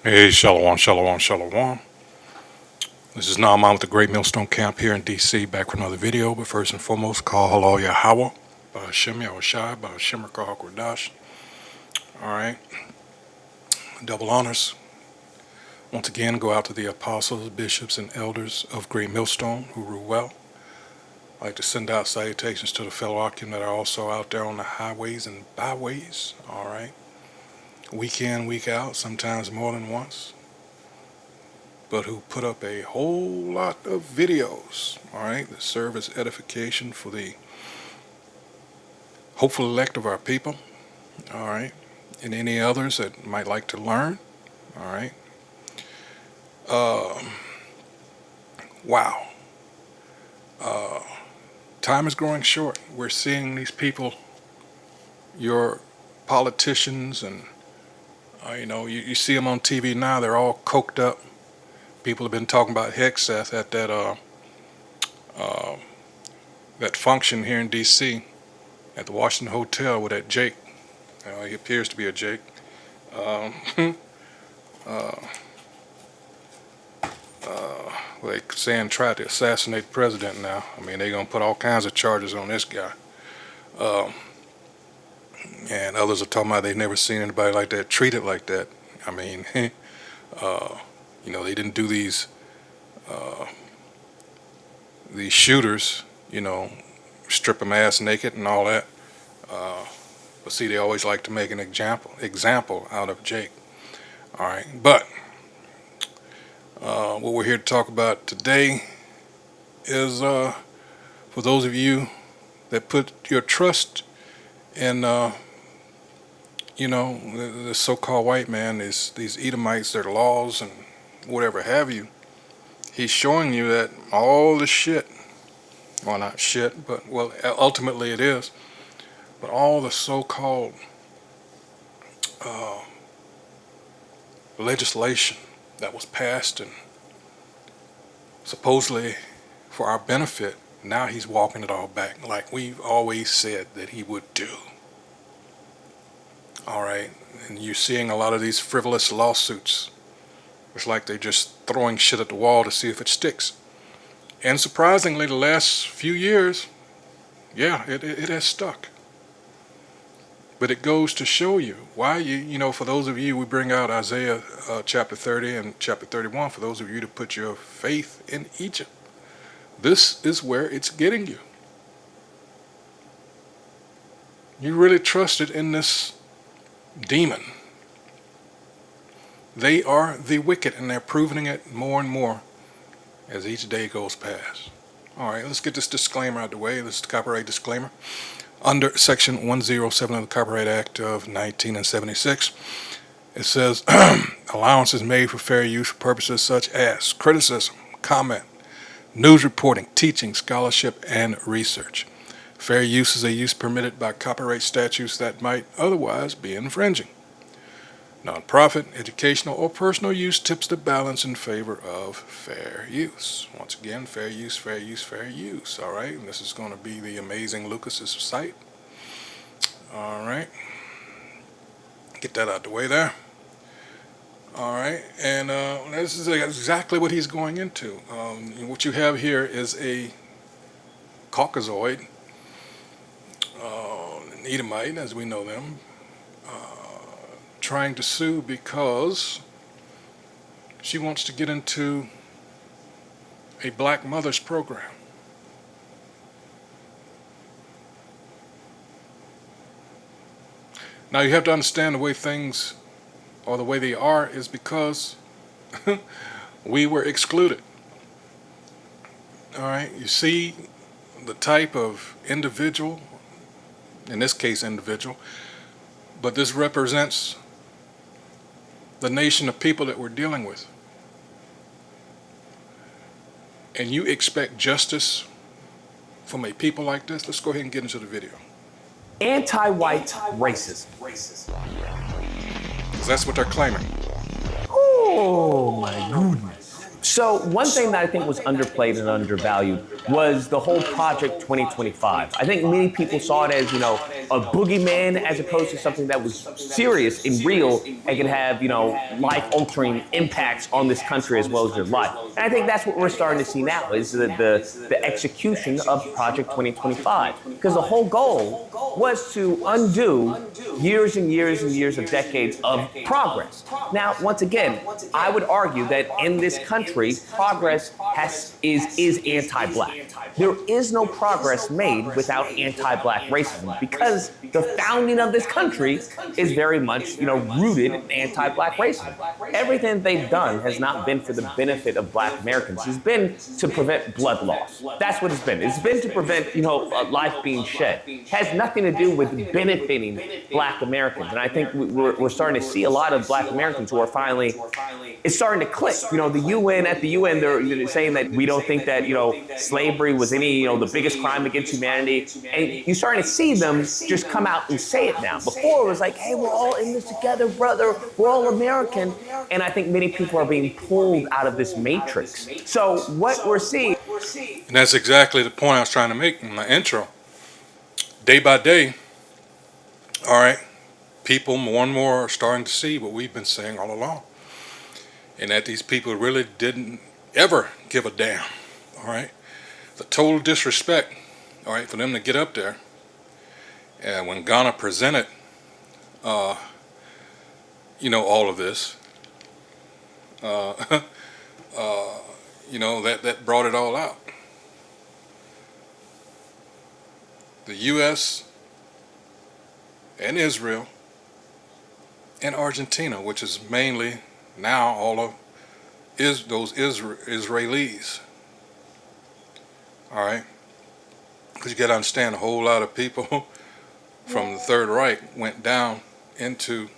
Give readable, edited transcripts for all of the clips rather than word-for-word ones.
Hey, Shalom, Shalom, Shalom. This is Naaman with the Great Millstone Camp here in DC, back with another video. But first and foremost, call hello Yahweh, Ba'ashem Yahushai, Ba'ashem Rakah Kwadash. Alright, double honors. Once again, go out to the apostles, bishops, and elders of Great Millstone who rule well. I'd like to send out salutations to the fellow Akim that are also out there on the highways and byways. Alright, week in, week out, sometimes more than once, but who put up a whole lot of videos, all right, that serve as edification for the hopeful elect of our people, all right, and any others that might like to learn, all right. Wow. Time is growing short. We're seeing these people, your politicians, and you see them on TV now. They're all coked up. People have been talking about Hexeth at that function here in D.C. at the Washington Hotel with that Jake. He appears to be a Jake. They saying tried to assassinate the president now. I mean, they're going to put all kinds of charges on this guy. And others are talking about they've never seen anybody like that treated like that. I mean, they didn't do these shooters, strip them ass naked and all that. But see, they always like to make an example out of Jake. All right, but what we're here to talk about today is for those of you that put your trust in, the so-called white man, these Edomites, their laws and whatever have you. He's showing you that all the shit, well, not shit, but well, ultimately it is, but all the so-called legislation that was passed and supposedly for our benefit, now he's walking it all back like we've always said that he would do. All right, and you're seeing a lot of these frivolous lawsuits. It's like they're just throwing shit at the wall to see if it sticks. And surprisingly, the last few years, yeah, it has stuck. But it goes to show you why for those of you, we bring out Isaiah chapter 30 and chapter 31, for those of you to put your faith in Egypt. This is where it's getting you. You really trusted in this demon. They are the wicked, and they're proving it more and more as each day goes past. All right, let's get this disclaimer out of the way. This is the copyright disclaimer. Under Section 107 of the Copyright Act of 1976, it says, allowance is made for fair use for purposes such as criticism, comment, news reporting, teaching, scholarship, and research. Fair use is a use permitted by copyright statutes that might otherwise be infringing. Nonprofit, educational, or personal use tips the balance in favor of fair use. Once again, fair use, fair use, fair use. All right, and this is going to be the amazing Lucas's site. All right, get that out the way there. All right, and this is exactly what he's going into. What you have here is a Caucasoid, an Edomite, as we know them, trying to sue because she wants to get into a Black Mothers program. Now you have to understand the way things, or the way they are, is because we were excluded. All right, you see the type of individual, in this case individual, but this represents the nation of people that we're dealing with. And you expect justice from a people like this? Let's go ahead and get into the video. Anti-white racism. Because that's what they're claiming. Oh my goodness. So one thing that I think was underplayed and undervalued was the whole Project 2025. I think many people saw it as, a boogeyman as opposed to something that was serious and real and could have, life-altering impacts on this country as well as your life. And I think that's what we're starting to see now is the execution of Project 2025. Because the whole goal was to undo years and years and years of decades of progress. Now, once again, I would argue that in this country, progress is anti-black. There is no progress made without anti-black racism because the founding of this country is very much, rooted in anti-black racism. Everything they've done has not been for the benefit of black Americans. It's been to prevent blood loss. That's what it's been. It's been to prevent, life being shed. It has nothing to do with benefiting black Americans. And I think we're starting to see a lot of black Americans who are finally, it's starting to click. At the UN, they're saying that we don't think that, slavery was any, the biggest crime against humanity. And you're starting to see them just come out and say it now. Before it was like, hey, we're all in this together, brother. We're all American. And I think many people are being pulled out of this matrix. So what we're seeing. And that's exactly the point I was trying to make in my intro. Day by day, all right, people more and more are starting to see what we've been saying all along. And that these people really didn't ever give a damn, all right? The total disrespect, all right, for them to get up there. And when Ghana presented, all of this, that brought it all out. The U.S. and Israel and Argentina, which is mainly now all of those Israelis. All right? Because you got to understand, a whole lot of people from the Third Reich went down into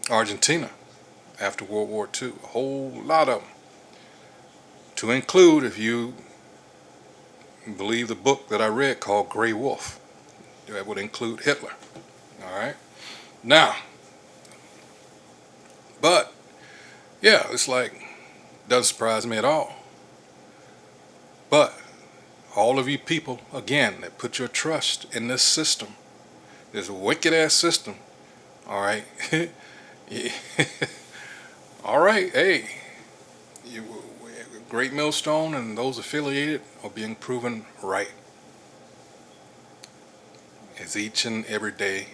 Argentina after World War II. A whole lot of them. To include, if you believe the book that I read called Grey Wolf, that would include Hitler. All right? Now, but, yeah, it's like, doesn't surprise me at all. But all of you people, again, that put your trust in this system, this wicked-ass system, all right? All right, hey, Great Millstone and those affiliated are being proven right. As each and every day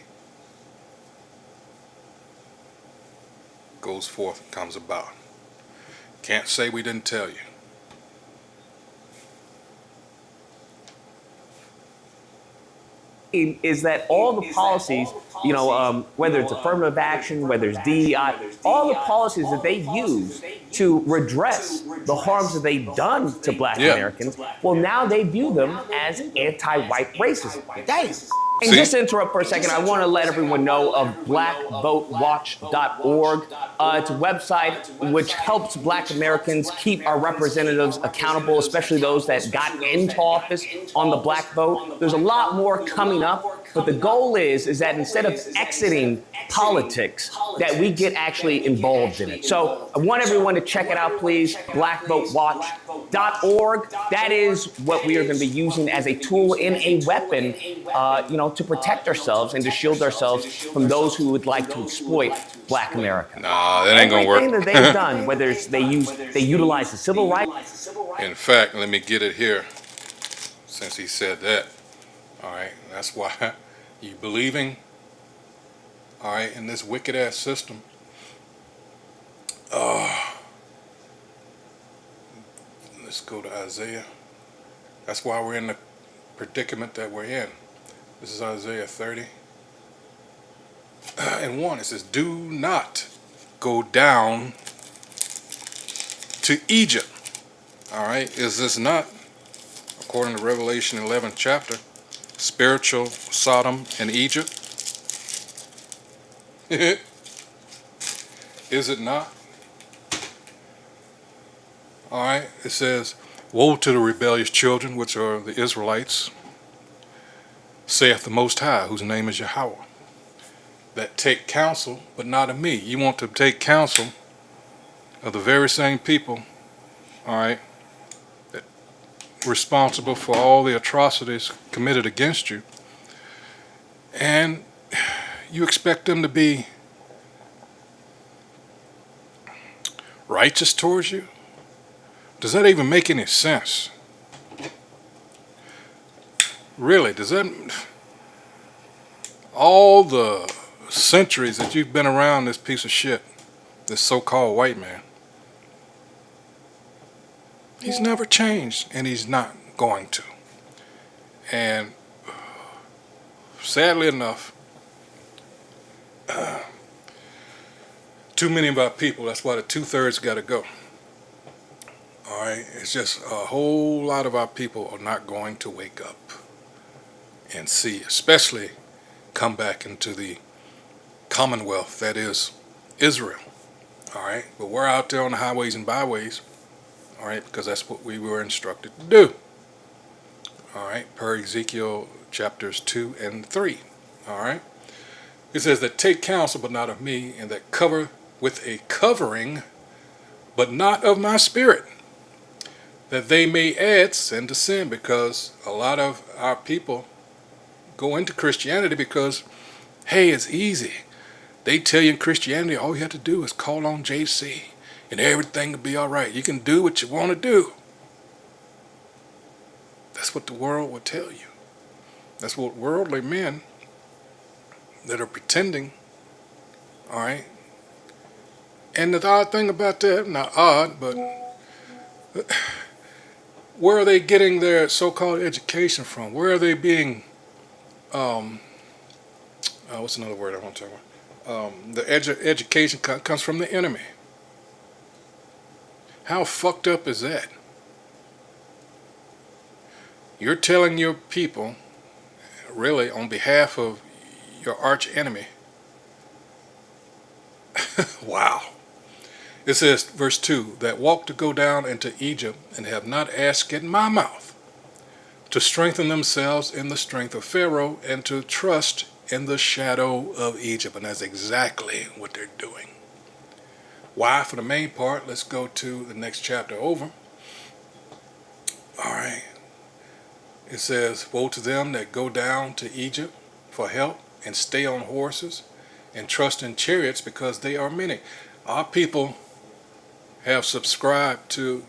goes forth and comes about. Can't say we didn't tell you. Is that all the policies, whether it's affirmative action, whether it's DEI, all the policies that they use to redress the harms that they've done to black Americans, well, now they view them as anti-white racism. Dang. And just to interrupt for a second, I want to let everyone know of blackvotewatch.org. It's a website which helps black Americans keep our representatives accountable, especially those that got into office on the black vote. There's a lot more coming up, but the goal is that instead of exiting politics, that we get actually involved in it. So I want everyone to check it out, please, blackvotewatch.org. That is what we are going to be using as a tool and a weapon, to protect ourselves and to shield ourselves from those who would like to exploit black America. Nah, that ain't gonna work. Everything that they've done, whether it's they utilize the civil rights. In fact, let me get it here, since he said that. All right, that's why you believing, all right, in this wicked ass system. Let's go to Isaiah. That's why we're in the predicament that we're in. This is Isaiah 30 and 1. It says, do not go down to Egypt. All right, is this not, according to Revelation 11 chapter, spiritual Sodom and Egypt? Is it not? All right, it says, woe to the rebellious children, which are the Israelites, saith the Most High, whose name is Yahweh. that take counsel, but not of me. You want to take counsel of the very same people, all right, that responsible for all the atrocities committed against you, and you expect them to be righteous towards you? Does that even make any sense? Really, does that, all the centuries that you've been around this piece of shit, this so-called white man, he's never changed, and he's not going to. And sadly enough, too many of our people, that's why the 2/3 got to go. All right, it's just a whole lot of our people are not going to wake up and see, especially come back into the commonwealth that is Israel. All right, but we're out there on the highways and byways, all right, because that's what we were instructed to do. All right, per Ezekiel chapters 2 and 3. All right, it says that take counsel, but not of me, and that cover with a covering, but not of my spirit, that they may add sin to sin, because a lot of our people go into Christianity because, hey, it's easy. They tell you in Christianity all you have to do is call on JC and everything will be all right. You can do what you want to do. That's what the world will tell you. That's what worldly men that are pretending, all right. And the odd thing about that, not odd, but where are they getting their so-called education from? Where are they being, what's another word I want to talk about? The education comes from the enemy. How fucked up is that? You're telling your people, really, on behalf of your arch enemy. Wow. It says, verse 2, that walk to go down into Egypt and have not asked at my mouth, to strengthen themselves in the strength of Pharaoh and to trust in the shadow of Egypt. And that's exactly what they're doing. Why? For the main part, let's go to the next chapter over. All right. It says, woe to them that go down to Egypt for help and stay on horses and trust in chariots, because they are many. Our people have subscribed to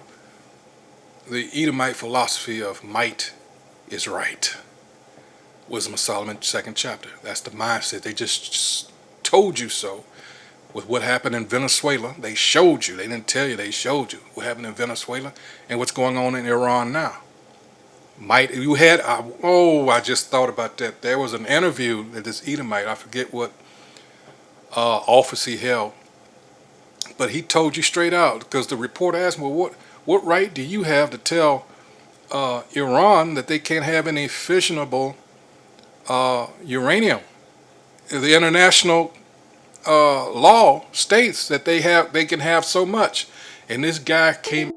the Edomite philosophy of might is right. Wisdom of Solomon, 2nd chapter. That's the mindset. They just told you so. With what happened in Venezuela, they showed you. They didn't tell you, they showed you what happened in Venezuela and what's going on in Iran now. Might you had, I just thought about that. There was an interview that this Edomite, I forget what office he held, but he told you straight out, because the reporter asked him, well, what right do you have to tell Iran that they can't have any fissionable uranium? The international law states that they can have so much, and this guy came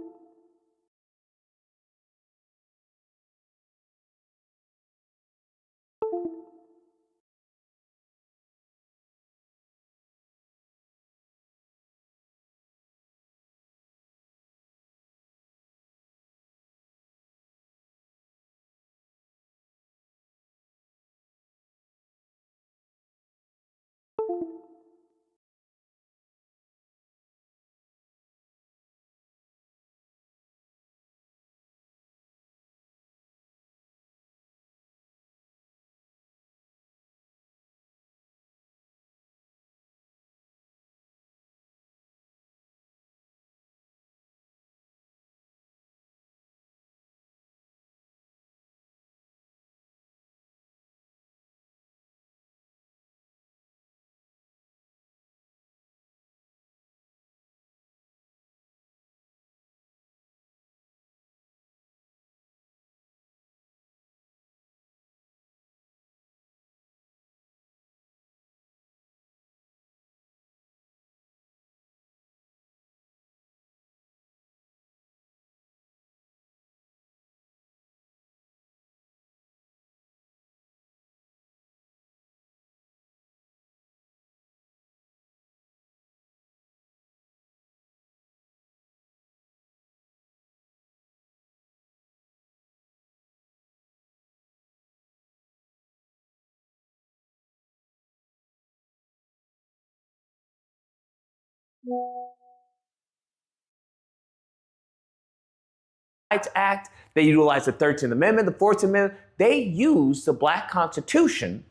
Rights Act, they utilized the 13th Amendment, the 14th Amendment. They used the Black Constitution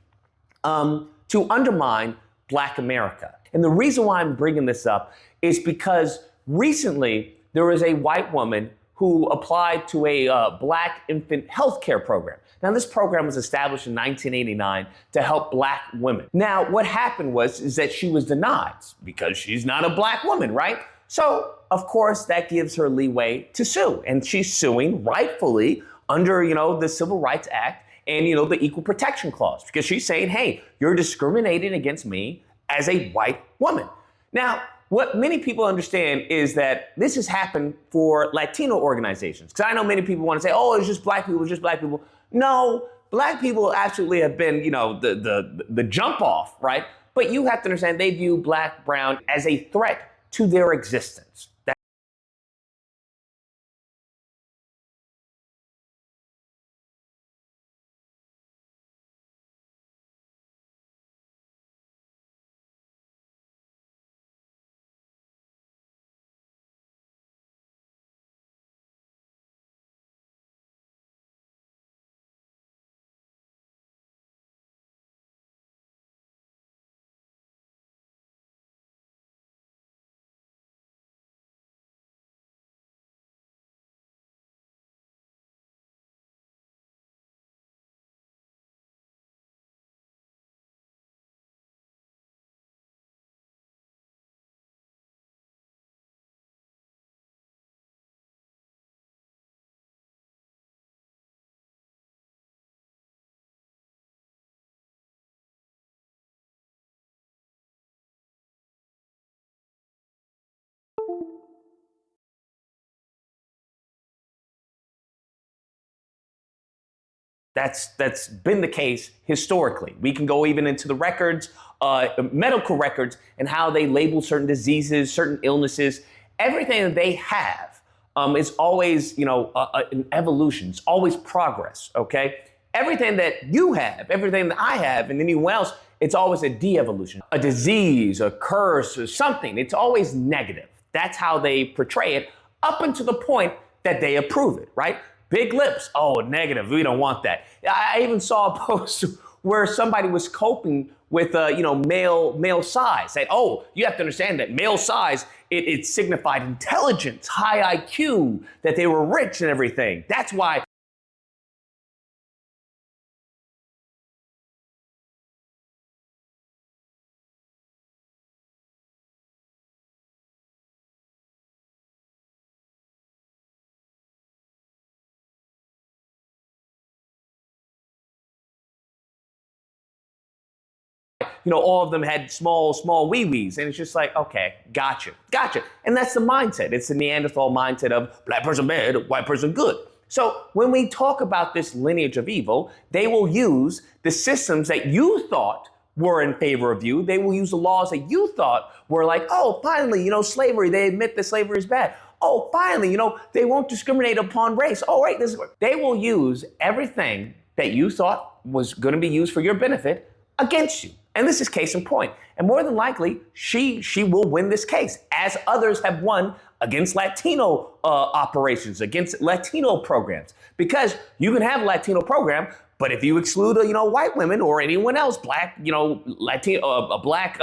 to undermine Black America. And the reason why I'm bringing this up is because recently there was a white woman who applied to a Black infant health care program. Now, this program was established in 1989 to help Black women. Now, what happened is that she was denied because she's not a Black woman, right? So, of course, that gives her leeway to sue. And she's suing rightfully under, the Civil Rights Act and, the Equal Protection Clause, because she's saying, hey, you're discriminating against me as a white woman. Now, what many people understand is that this has happened for Latino organizations. Because I know many people want to say, oh, it's just Black people, it's just Black people. No, Black people absolutely have been, the jump off, right? But you have to understand they view Black, brown as a threat to their existence. That's been the case historically. We can go even into the records, medical records, and how they label certain diseases, certain illnesses. Everything that they have is always, an evolution. It's always progress. Okay, everything that you have, everything that I have, and anyone else, it's always a de-evolution, a disease, a curse, or something. It's always negative. That's how they portray it, up until the point that they approve it, right? Big lips. Oh, negative. We don't want that. I even saw a post where somebody was coping with, male size. Said, oh, you have to understand that male size, it signified intelligence, high IQ, that they were rich and everything. That's why. All of them had small wee-wees. And it's just like, okay, gotcha. And that's the mindset. It's the Neanderthal mindset of Black person bad, white person good. So when we talk about this lineage of evil, they will use the systems that you thought were in favor of you. They will use the laws that you thought were like, oh, finally, slavery, they admit that slavery is bad. Oh, finally, they won't discriminate upon race. Oh, right, they will use everything that you thought was going to be used for your benefit against you. And this is case in point. And more than likely, she will win this case, as others have won against Latino operations, against Latino programs. Because you can have a Latino program, but if you exclude, white women or anyone else, Black, Latino, Black,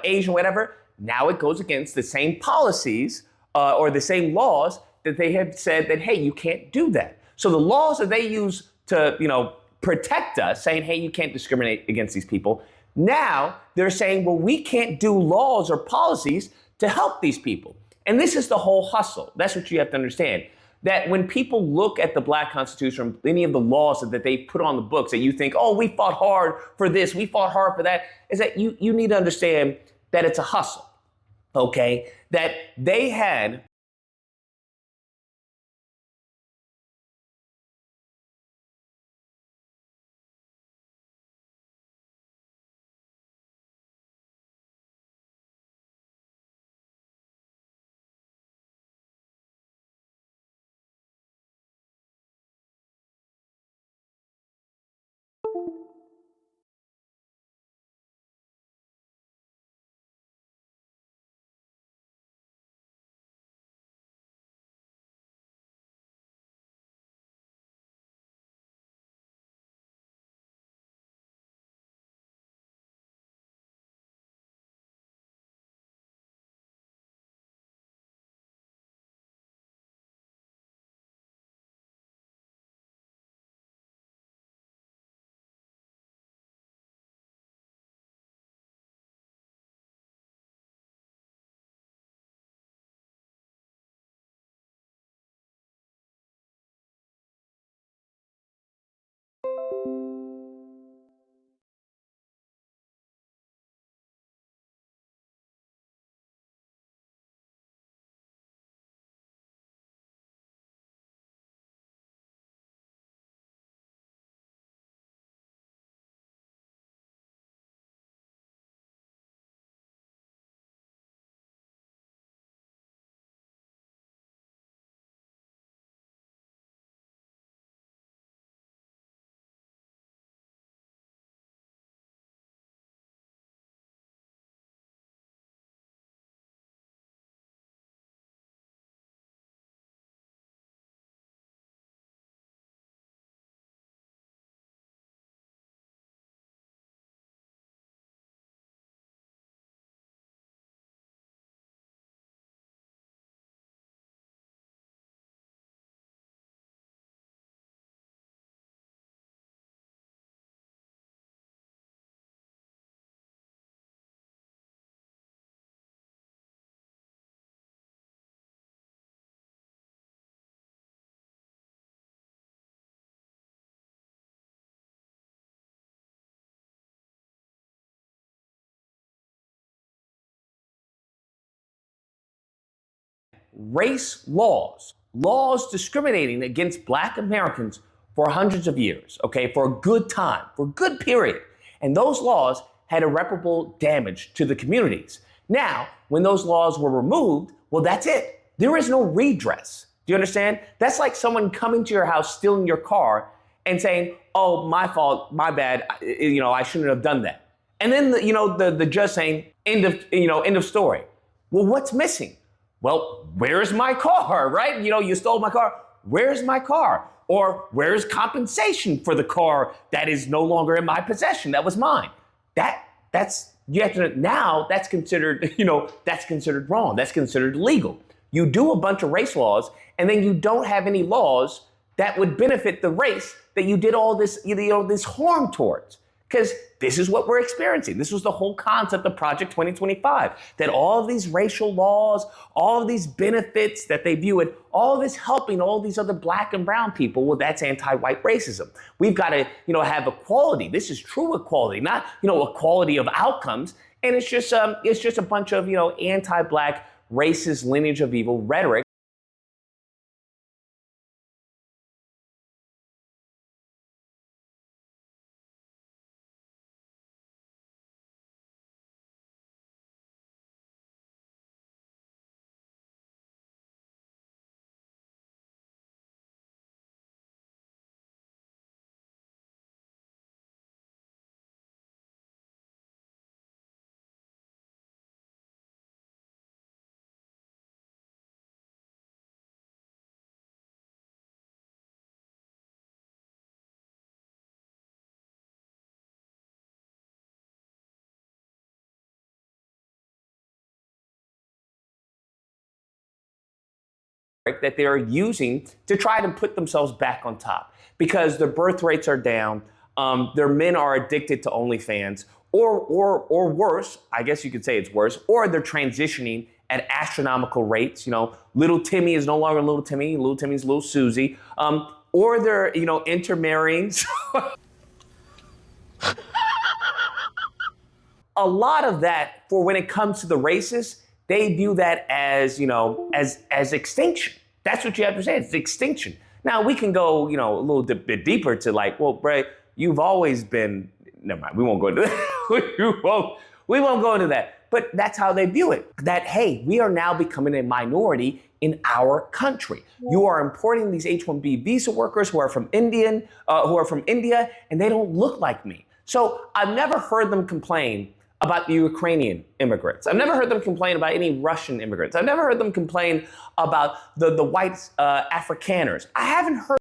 Asian, whatever, now it goes against the same policies or the same laws that they have said that, hey, you can't do that. So the laws that they use to, protect us, saying, hey, you can't discriminate against these people. Now they're saying, well, we can't do laws or policies to help these people. And this is the whole hustle. That's what you have to understand. That when people look at the Black Constitution, any of the laws that they put on the books, that you think, oh, we fought hard for this, we fought hard for that, is that you need to understand that it's a hustle, okay? That they had race laws discriminating against black Americans for hundreds of years, okay, for a good time, for a good period. And those laws had irreparable damage to the communities. Now, when those laws were removed, well, that's it. There is no redress. Do you understand? That's like someone coming to your house, stealing your car, and saying, "Oh, my fault, my bad. I shouldn't have done that." And then the judge saying, "End of story." Well, what's missing? Well, where's my car, right? You stole my car. Where's my car? Or where's compensation for the car that is no longer in my possession? That was mine. That's you have to now that's considered, that's considered wrong. That's considered illegal. You do a bunch of race laws and then you don't have any laws that would benefit the race that you did all this, this harm towards. Because this is what we're experiencing. This was the whole concept of Project 2025, that all of these racial laws, all of these benefits that they view it, all of this helping all these other black and brown people, well, that's anti-white racism. We've got to, have equality. This is true equality, not, equality of outcomes. And it's just a bunch of, anti-black, racist lineage of evil rhetoric. That they're using to try to put themselves back on top because their birth rates are down. Their men are addicted to OnlyFans, or worse. I guess you could say it's worse. Or they're transitioning at astronomical rates. Little Timmy is no longer Little Timmy. Little Timmy's Little Susie. Or they're intermarrying. A lot of that, for when it comes to the racists, they view that as as extinction. That's what you have to say. It's extinction. Now we can go a little bit deeper to like, well, Bray, you've always been. Never mind. We won't go into that. we won't go into that. But that's how they view it. That hey, we are now becoming a minority in our country. You are importing these H-1B visa workers who are from India, and they don't look like me. So I've never heard them complain about the Ukrainian immigrants. I've never heard them complain about any Russian immigrants. I've never heard them complain about the white Afrikaners. I haven't heard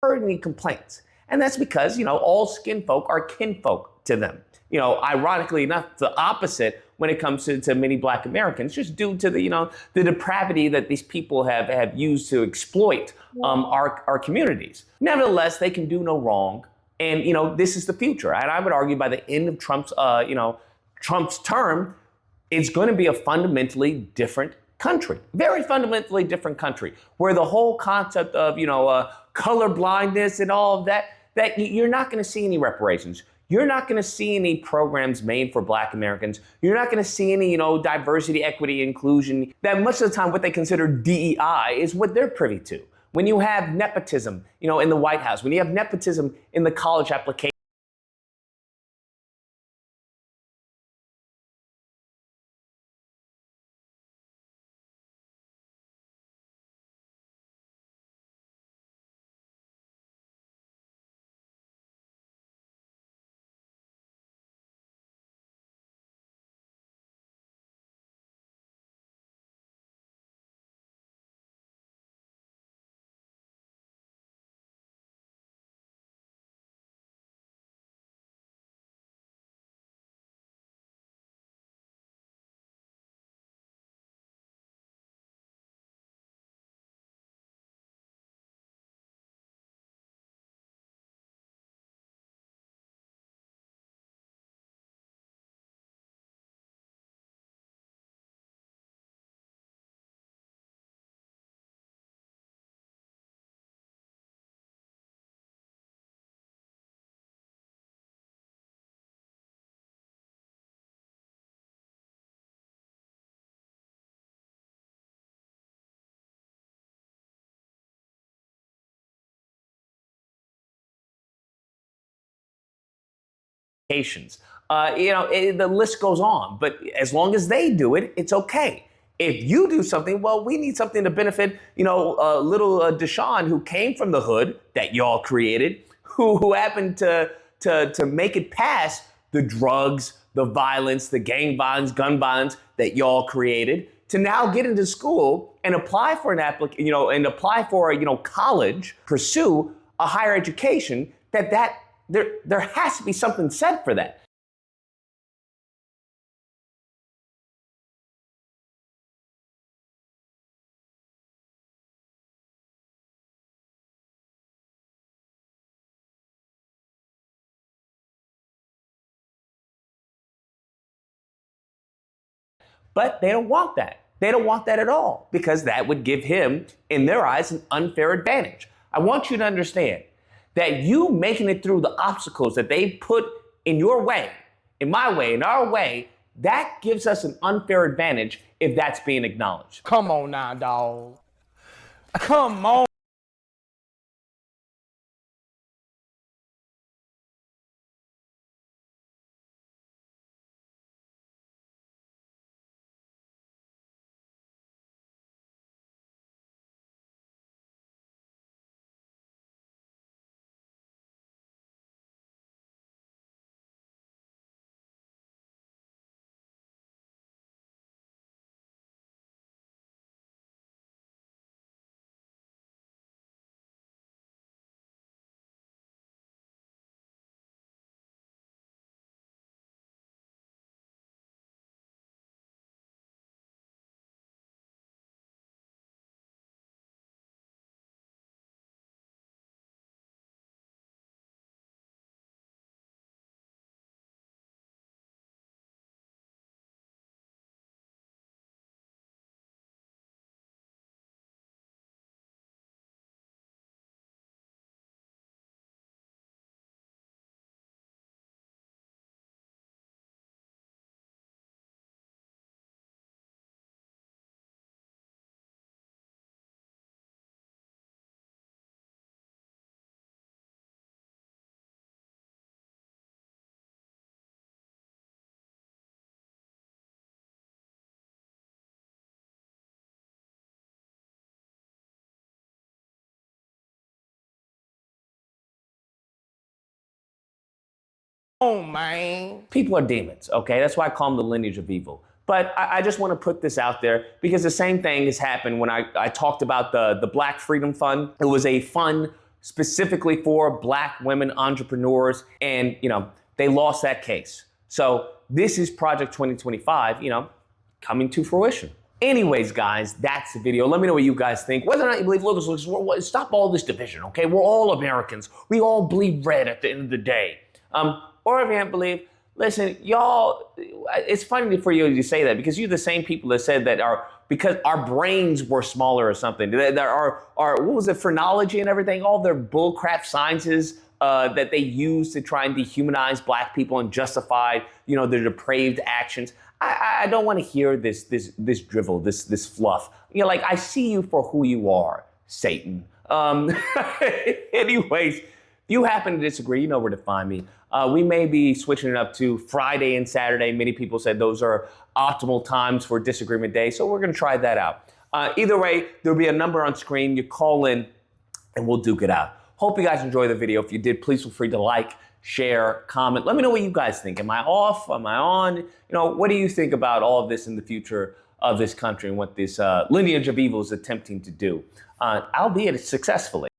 heard any complaints. And that's because, all skin folk are kinfolk to them. Ironically enough, the opposite when it comes to many Black Americans, just due to the depravity that these people have used to exploit our communities. Nevertheless, they can do no wrong. And, this is the future. And I would argue by the end of Trump's term, it's going to be a fundamentally different country, very fundamentally different country, where the whole concept of, color blindness and all of that you're not going to see any reparations. You're not going to see any programs made for Black Americans. You're not going to see any, diversity, equity, inclusion. That much of the time what they consider DEI is what they're privy to. When you have nepotism, in the White House, when you have nepotism in the college application, the list goes on. But as long as they do it, it's okay. If you do something, well, we need something to benefit, little Deshaun, who came from the hood that y'all created, who happened to make it past the drugs, the violence, the gang violence, gun violence that y'all created, to now get into school and apply for college, pursue a higher education. There has to be something said for that. But they don't want that. They don't want that at all, because that would give him, in their eyes, an unfair advantage. I want you to understand that you making it through the obstacles that they put in your way, in my way, in our way, that gives us an unfair advantage if that's being acknowledged. Come on now, dog. Come on. Oh, man. People are demons, okay? That's why I call them the lineage of evil. But I just want to put this out there because the same thing has happened when I talked about the Black Freedom Fund. It was a fund specifically for black women entrepreneurs, and they lost that case. So this is Project 2025, coming to fruition. Anyways, guys, that's the video. Let me know what you guys think. Whether or not you believe Lucas, stop all this division, okay? We're all Americans. We all bleed red at the end of the day. Or if you don't believe, listen, y'all, it's funny for you to say that because you're the same people that said that because our brains were smaller or something. That our what was it, phrenology and everything, all their bullcrap sciences that they use to try and dehumanize black people and justify, their depraved actions. I don't want to hear this drivel, this fluff. I see you for who you are, Satan. Anyways, if you happen to disagree, you know where to find me. We may be switching it up to Friday and Saturday. Many people said those are optimal times for Disagreement Day, so we're going to try that out. Either way, there'll be a number on screen. You call in, and we'll duke it out. Hope you guys enjoy the video. If you did, please feel free to like, share, comment. Let me know what you guys think. Am I off? Am I on? What do you think about all of this in the future of this country and what this lineage of evil is attempting to do, albeit successfully?